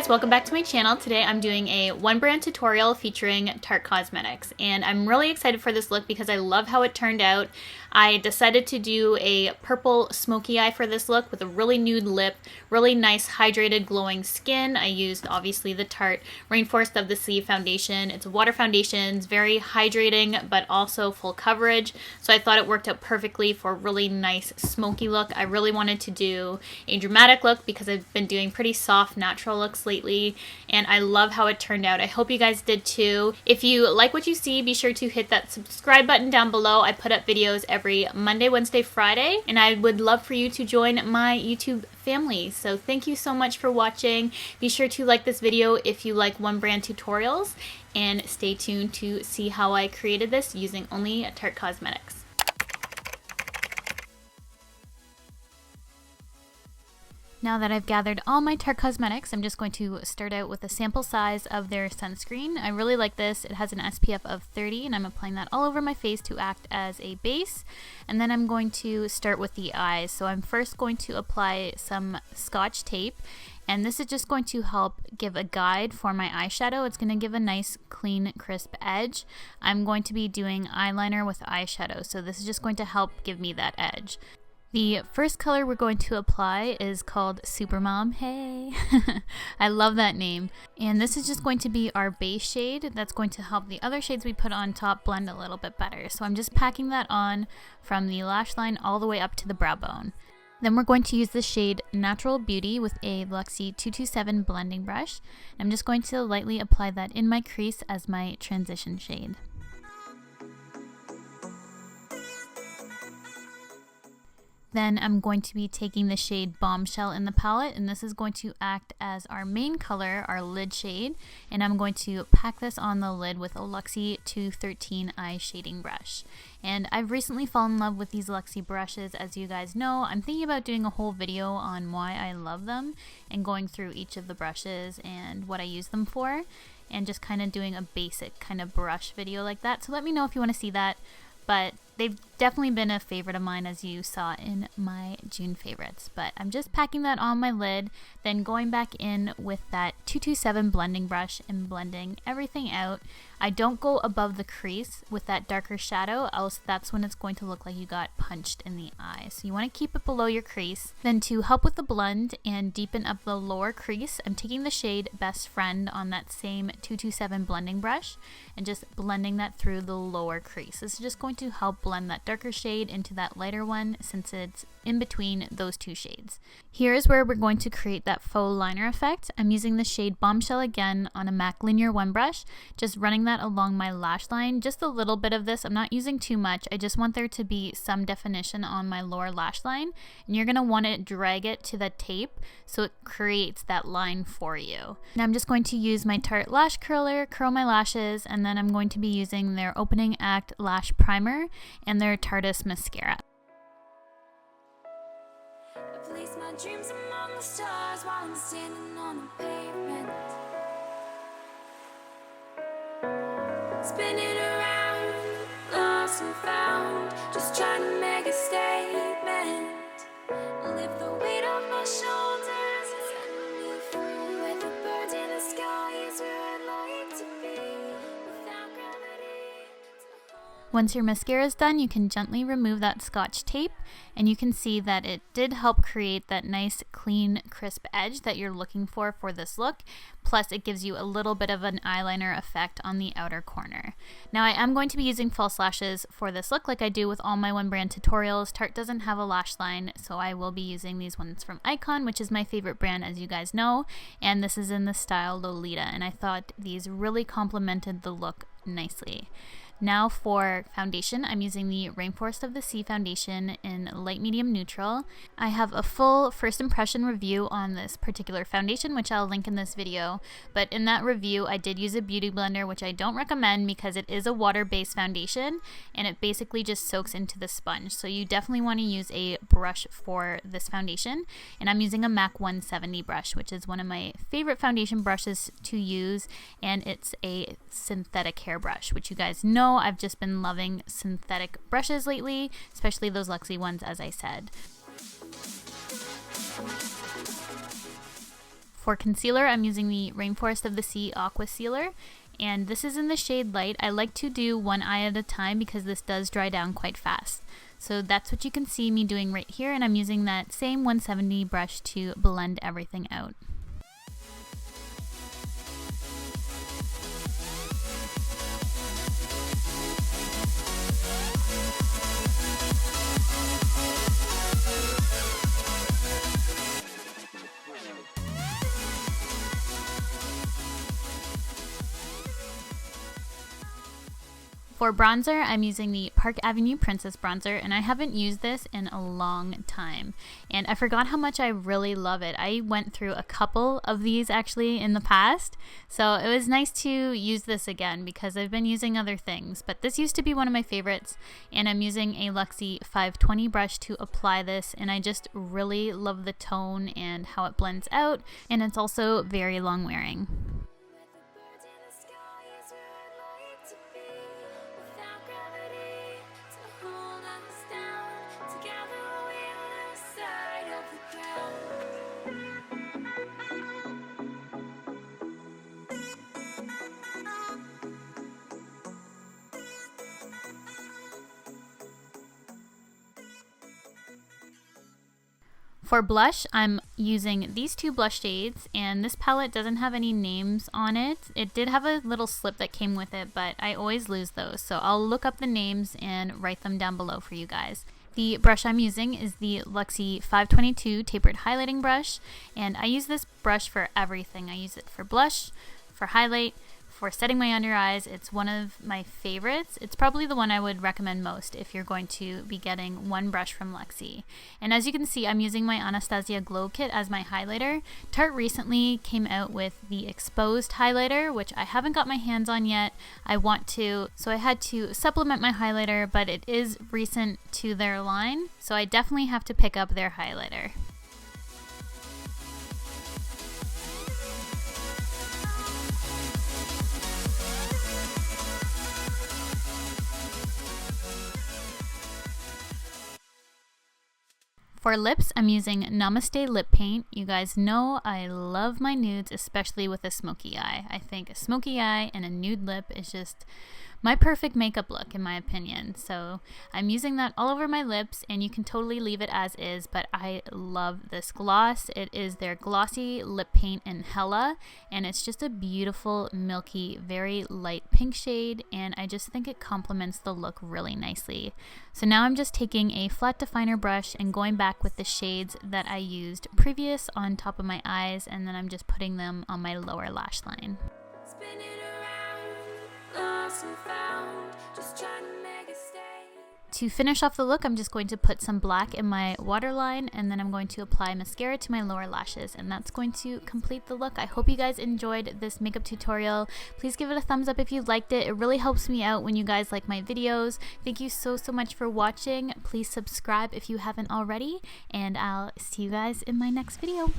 guys, welcome back to my channel. Today I'm doing a one brand tutorial featuring Tarte Cosmetics, and I'm really excited for this look because I love how it turned out. I decided to do a purple smoky eye for this look with a really nude lip, really nice hydrated glowing skin. I used obviously the Tarte Rainforest of the Sea foundation. It's a water foundation, it's very hydrating but also full coverage, so I thought it worked out perfectly for a really nice smoky look. I really wanted to do a dramatic look because I've been doing pretty soft natural looks lately, and I love how it turned out. I hope you guys did too. If you like what you see, be sure to hit that subscribe button down below. I put up videos every Monday, Wednesday, Friday, and I would love for you to join my YouTube family. So thank you so much for watching. Be sure to like this video if you like one brand tutorials, and stay tuned to see how I created this using only Tarte Cosmetics. Now that I've gathered all my Tarte Cosmetics, I'm just going to start out with a sample size of their sunscreen. I really like this. It has an SPF of 30, and I'm applying that all over my face to act as a base. And then I'm going to start with the eyes. So I'm first going to apply some Scotch tape, and this is just going to help give a guide for my eyeshadow. It's going to give a nice, clean, crisp edge. I'm going to be doing eyeliner with eyeshadow, so this is just going to help give me that edge. The first color we're going to apply is called Supermom. Hey! I love that name. And this is just going to be our base shade. That's going to help the other shades we put on top blend a little bit better. So I'm just packing that on from the lash line all the way up to the brow bone. Then we're going to use the shade Natural Beauty with a Luxie 227 blending brush. I'm just going to lightly apply that in my crease as my transition shade. Then I'm going to be taking the shade Bombshell in the palette, and this is going to act as our main color, our lid shade, and I'm going to pack this on the lid with a Luxie 213 eye shading brush. And I've recently fallen in love with these Luxie brushes, as you guys know. I'm thinking about doing a whole video on why I love them and going through each of the brushes and what I use them for, and just kind of doing a basic kind of brush video like that. So let me know if you want to see that. But they've definitely been a favorite of mine, as you saw in my June favorites. But I'm just packing that on my lid, then going back in with that 227 blending brush and blending everything out. I don't go above the crease with that darker shadow, else that's when it's going to look like you got punched in the eye. So you want to keep it below your crease. Then to help with the blend and deepen up the lower crease, I'm taking the shade Best Friend on that same 227 blending brush and just blending that through the lower crease. This is just going to help blend that darker shade into that lighter one, since it's in between those two shades. Here's where we're going to create that faux liner effect. I'm using the shade Bombshell again on a MAC Linear 1 brush, just running that along my lash line. Just a little bit of this. I'm not using too much. I just want there to be some definition on my lower lash line, and you're going to want to drag it to the tape so it creates that line for you. Now I'm just going to use my Tarte Lash Curler, curl my lashes, and then I'm going to be using their Opening Act Lash Primer and their Tarte Mascara. Place my dreams among the stars while I'm standing on the pavement, spinning around, lost and found, just trying to make a statement, lift the weight off my shoulders, set me free, with the birds in the sky is where I'd like to be, without gravity. Once your mascara is done, you can gently remove that Scotch tape, and you can see that it did help create that nice, clean, crisp edge that you're looking for this look. Plus, it gives you a little bit of an eyeliner effect on the outer corner. Now, I am going to be using false lashes for this look like I do with all my one brand tutorials. Tarte doesn't have a lash line, so I will be using these ones from IIKONN, which is my favorite brand, as you guys know, and this is in the style Lolita, and I thought these really complemented the look nicely. Now for foundation, I'm using the Rainforest of the Sea foundation in light medium neutral. I have a full first impression review on this particular foundation, which I'll link in this video, but in that review I did use a beauty blender, which I don't recommend because it is a water-based foundation and it basically just soaks into the sponge. So you definitely want to use a brush for this foundation, and I'm using a MAC 170 brush, which is one of my favorite foundation brushes to use, and it's a synthetic hairbrush, which you guys know I've just been loving synthetic brushes lately, especially those Luxie ones, as I said. For concealer, I'm using the Rainforest of the Sea Aqua Sealer, and this is in the shade Light. I like to do one eye at a time because this does dry down quite fast. So that's what you can see me doing right here, and I'm using that same 170 brush to blend everything out. For bronzer, I'm using the Park Avenue Princess Bronzer, and I haven't used this in a long time. And I forgot how much I really love it. I went through a couple of these actually in the past, so it was nice to use this again because I've been using other things. But this used to be one of my favorites, and I'm using a Luxie 520 brush to apply this, and I just really love the tone and how it blends out, and it's also very long wearing. For blush, I'm using these two blush shades, and this palette doesn't have any names on it. It did have a little slip that came with it, but I always lose those, so I'll look up the names and write them down below for you guys. The brush I'm using is the Luxie 522 Tapered Highlighting Brush, and I use this brush for everything. I use it for blush, for highlight, for setting my under eyes. It's one of my favorites. It's probably the one I would recommend most if you're going to be getting one brush from Luxie. And as you can see, I'm using my Anastasia Glo Kit as my highlighter. Tarte recently came out with the exposed highlighter, which I haven't got my hands on yet. I want to, so I had to supplement my highlighter, but it is recent to their line, so I definitely have to pick up their highlighter. For lips, I'm using Namaste Lip Paint. You guys know I love my nudes, especially with a smoky eye. I think a smoky eye and a nude lip is just my perfect makeup look in my opinion. So I'm using that all over my lips, and you can totally leave it as is, but I love this gloss. It is their glossy lip paint in Hella, and it's just a beautiful, milky, very light pink shade, and I just think it complements the look really nicely. So now I'm just taking a flat definer brush and going back with the shades that I used previous on top of my eyes, and then I'm just putting them on my lower lash line. To finish off the look, I'm just going to put some black in my waterline, and then I'm going to apply mascara to my lower lashes, and that's going to complete the look. I hope you guys enjoyed this makeup tutorial. Please give it a thumbs up if you liked it. It really helps me out when you guys like my videos. Thank you so much for watching. Please subscribe if you haven't already, and I'll see you guys in my next video.